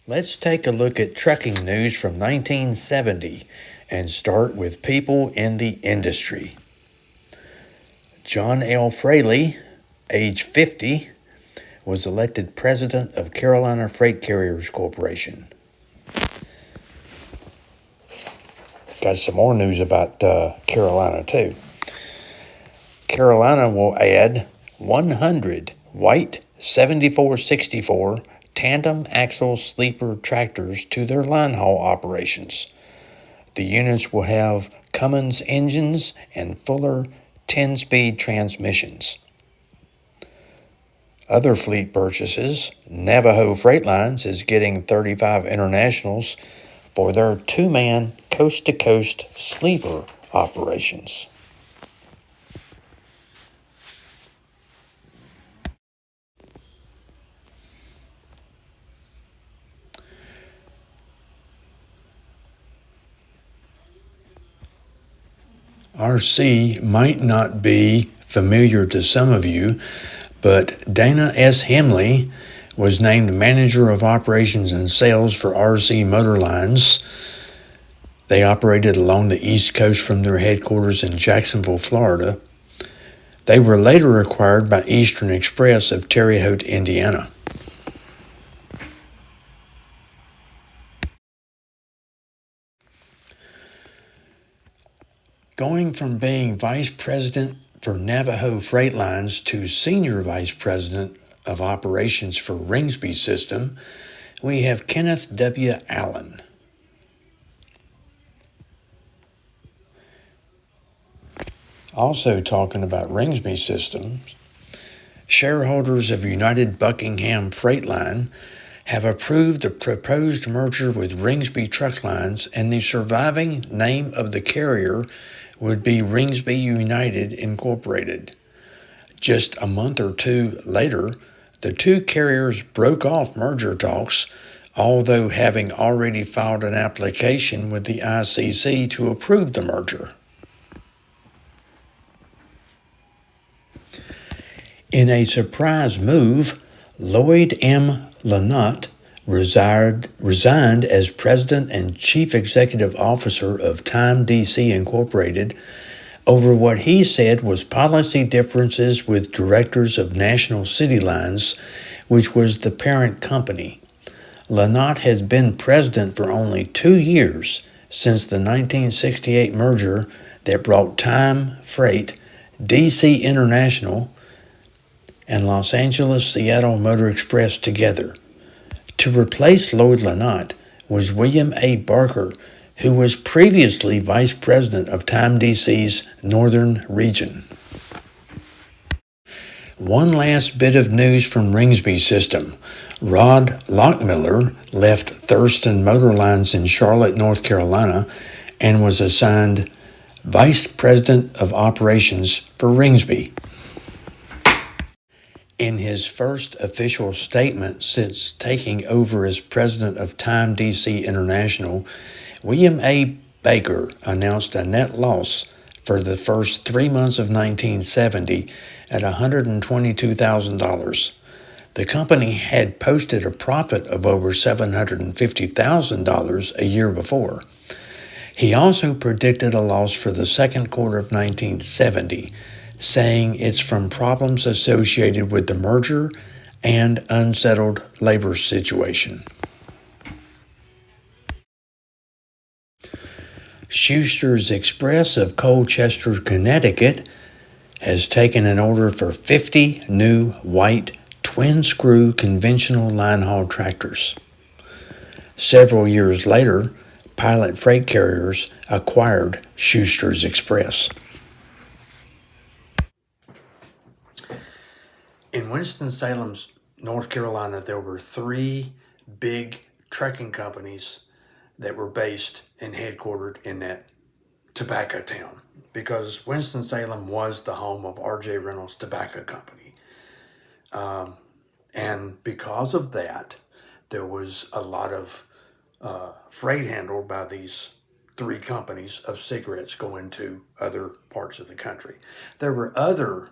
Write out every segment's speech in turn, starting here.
Let's take a look at trucking news from 1970 and start with people in the industry. John L. Fraley, age 50, was elected president of Carolina Freight Carriers Corporation. Got some more news about Carolina too. Carolina will add 100 white 7464 tandem axle sleeper tractors to their line haul operations. The units will have Cummins engines and Fuller 10-speed transmissions. Other fleet purchases, Navajo Freight Lines is getting 35 Internationals for their two-man coast-to-coast sleeper operations. RC might not be familiar to some of you, but Dana S. Hemley was named Manager of Operations and Sales for RC Motor Lines. They operated along the East Coast from their headquarters in Jacksonville, Florida. They were later acquired by Eastern Express of Terre Haute, Indiana. Going from being Vice President for Navajo Freight Lines to Senior Vice President of Operations for Ringsby System, we have Kenneth W. Allen. Also talking about Ringsby Systems, shareholders of United Buckingham Freight Line have approved the proposed merger with Ringsby Truck Lines, and the surviving name of the carrier would be Ringsby United Incorporated. Just a month or two later, the two carriers broke off merger talks, although having already filed an application with the ICC to approve the merger. In a surprise move, Lloyd M. Lynott resigned as President and Chief Executive Officer of Time DC Incorporated over what he said was policy differences with directors of National City Lines, which was the parent company. Lynott has been president for only 2 years since the 1968 merger that brought Time Freight, DC International, and Los Angeles-Seattle Motor Express together. To replace Lloyd Lynott was William A. Barker, who was previously Vice President of Time DC's Northern Region. One last bit of news from Ringsby System. Rod Lockmiller left Thurston Motor Lines in Charlotte, North Carolina, and was assigned Vice President of Operations for Ringsby. In his first official statement since taking over as president of Time DC International, William A. Baker announced a net loss for the first 3 months of 1970 at $122,000. The company had posted a profit of over $750,000 a year before. He also predicted a loss for the second quarter of 1970, saying it's from problems associated with the merger and unsettled labor situation. Schuster's Express of Colchester, Connecticut, has taken an order for 50 new white twin-screw conventional line haul tractors. Several years later, Pilot Freight Carriers acquired Schuster's Express. In Winston-Salem, North Carolina, there were 3 big trucking companies that were based and headquartered in that tobacco town, because Winston-Salem was the home of R.J. Reynolds Tobacco Company. And because of that, there was a lot of freight handled by these 3 companies of cigarettes going to other parts of the country. There were other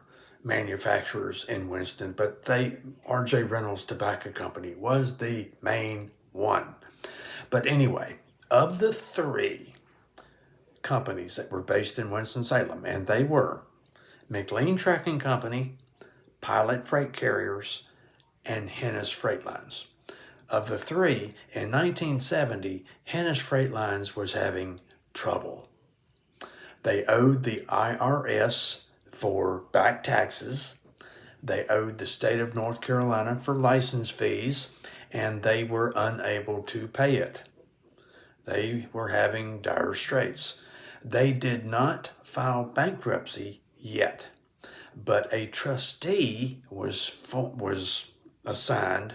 manufacturers in Winston, but R.J. Reynolds Tobacco Company was the main one. But anyway, of the three companies that were based in Winston-Salem, and they were McLean Trucking Company, Pilot Freight Carriers, and Hennis Freight Lines. Of the three, in 1970, Hennis Freight Lines was having trouble. They owed the IRS for back taxes, they owed the state of North Carolina for license fees, and they were unable to pay it. They were having dire straits. They did not file bankruptcy yet, but a trustee was assigned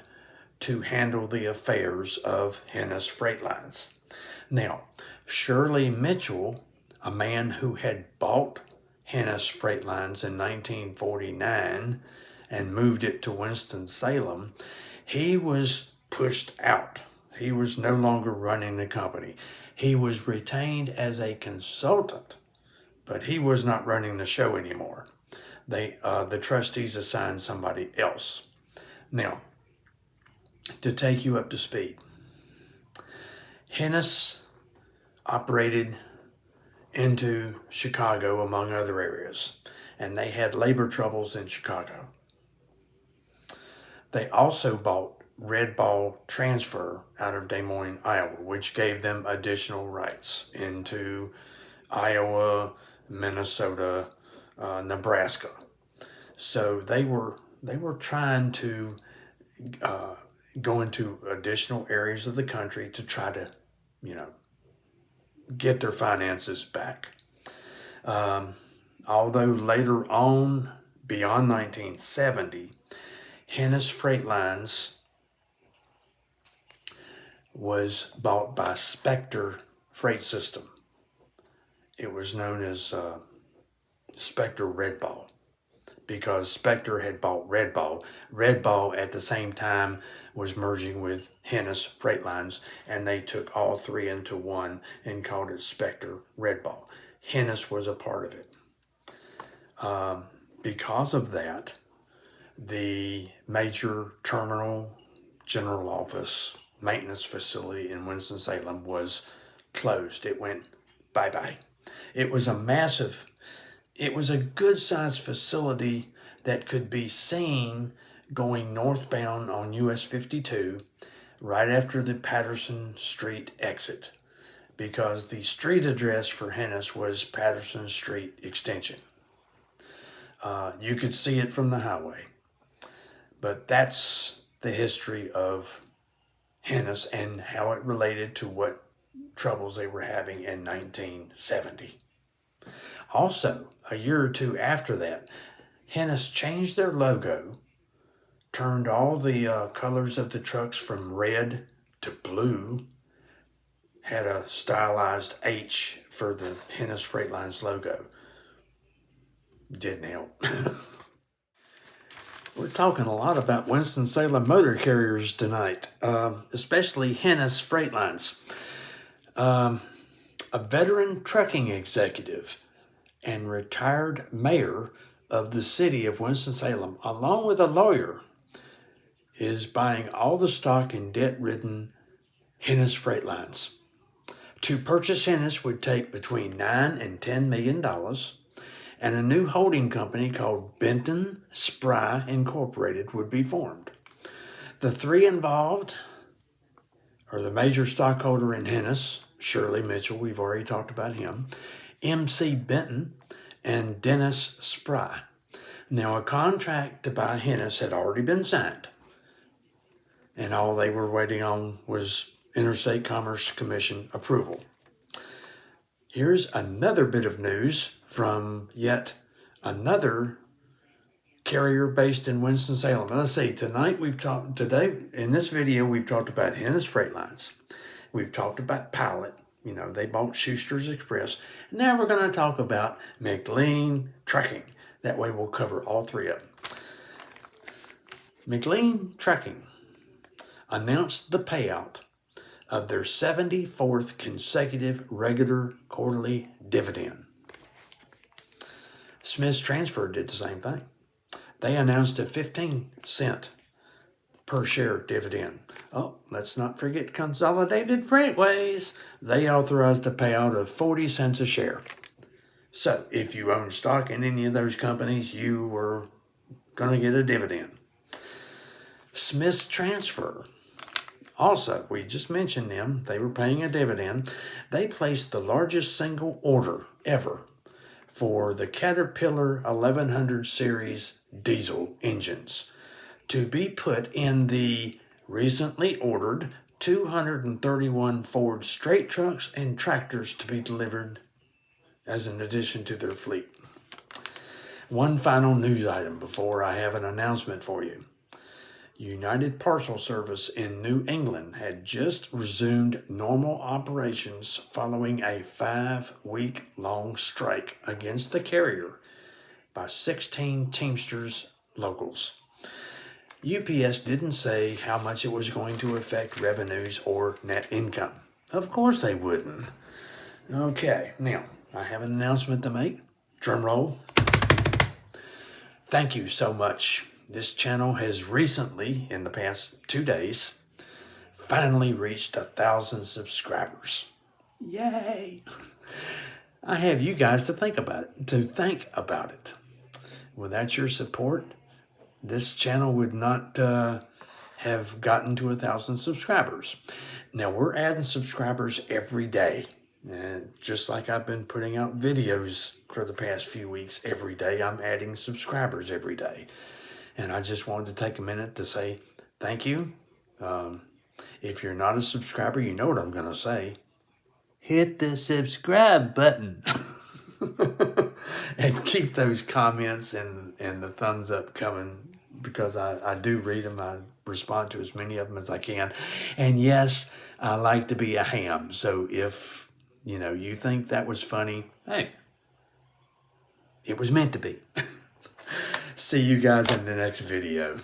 to handle the affairs of Hennis Freight Lines. Now, Shirley Mitchell, a man who had bought Hennis Freight Lines in 1949 and moved it to Winston-Salem, he was pushed out. He was no longer running the company. He was retained as a consultant, but he was not running the show anymore. The trustees assigned somebody else. Now, to take you up to speed, Hennis operated into Chicago, among other areas, and they had labor troubles in Chicago. They also bought Red Ball Transfer out of Des Moines, Iowa, which gave them additional rights into Iowa, Minnesota, Nebraska. So they were trying to go into additional areas of the country to try to, get their finances back. Although later on, beyond 1970, Hennis Freight Lines was bought by Spectre Freight System. It was known as Spectre Red Ball because Spectre had bought Red Ball. Red Ball at the same time was merging with Hennis Freight Lines, and they took all three into one and called it Spectre Red Ball. Hennis was a part of it. Because of that, the major terminal, general office, maintenance facility in Winston-Salem was closed. It went bye-bye. It was a good-sized facility that could be seen going northbound on US 52 right after the Patterson Street exit, because the street address for Hennis was Patterson Street Extension. You could see it from the highway. But that's the history of Hennis and how it related to what troubles they were having in 1970. Also, a year or two after that, Hennis changed their logo, turned all the colors of the trucks from red to blue, had a stylized H for the Hennis Freight Lines logo. Didn't help. We're talking a lot about Winston-Salem motor carriers tonight, especially Hennis Freight Lines. A veteran trucking executive and retired mayor of the city of Winston-Salem, along with a lawyer, is buying all the stock in debt-ridden Hennis Freight Lines. To purchase Hennis would take between $9 and $10 million, and a new holding company called Benton Spry Incorporated would be formed. The three involved are the major stockholder in Hennis, Shirley Mitchell, we've already talked about him, MC Benton, and Dennis Spry. Now, a contract to buy Hennis had already been signed, and all they were waiting on was Interstate Commerce Commission approval. Here's another bit of news from yet another carrier based in Winston-Salem. Let's see, today in this video, we've talked about Hennis Freight Lines. We've talked about Pilot. They bought Schuster's Express. Now we're going to talk about McLean Trucking. That way we'll cover all three of them. McLean Trucking announced the payout of their 74th consecutive regular quarterly dividend. Smith's Transfer did the same thing. They announced a 15-cent per share dividend. Oh, let's not forget Consolidated Freightways. They authorized a payout of 40 cents a share. So if you own stock in any of those companies, you were going to get a dividend. Smith's Transfer. Also, we just mentioned them. They were paying a dividend. They placed the largest single order ever for the Caterpillar 1100 series diesel engines to be put in the recently ordered 231 Ford straight trucks and tractors to be delivered as an addition to their fleet. One final news item before I have an announcement for you. United Parcel Service in New England had just resumed normal operations following a 5-week-long strike against the carrier by 16 Teamsters locals. UPS didn't say how much it was going to affect revenues or net income. Of course they wouldn't. Okay, now I have an announcement to make. Drum roll. Thank you so much. This channel has recently, in the past 2 days, finally reached 1,000 subscribers. Yay! I have you guys to think about it. Without your support, this channel would not have gotten to 1,000 subscribers. Now we're adding subscribers every day. And just like I've been putting out videos for the past few weeks every day, I'm adding subscribers every day. And I just wanted to take a minute to say thank you. If you're not a subscriber, you know what I'm going to say. Hit the subscribe button. And keep those comments and the thumbs up coming, because I do read them. I respond to as many of them as I can. And yes, I like to be a ham. So if you think that was funny, hey, it was meant to be. See you guys in the next video.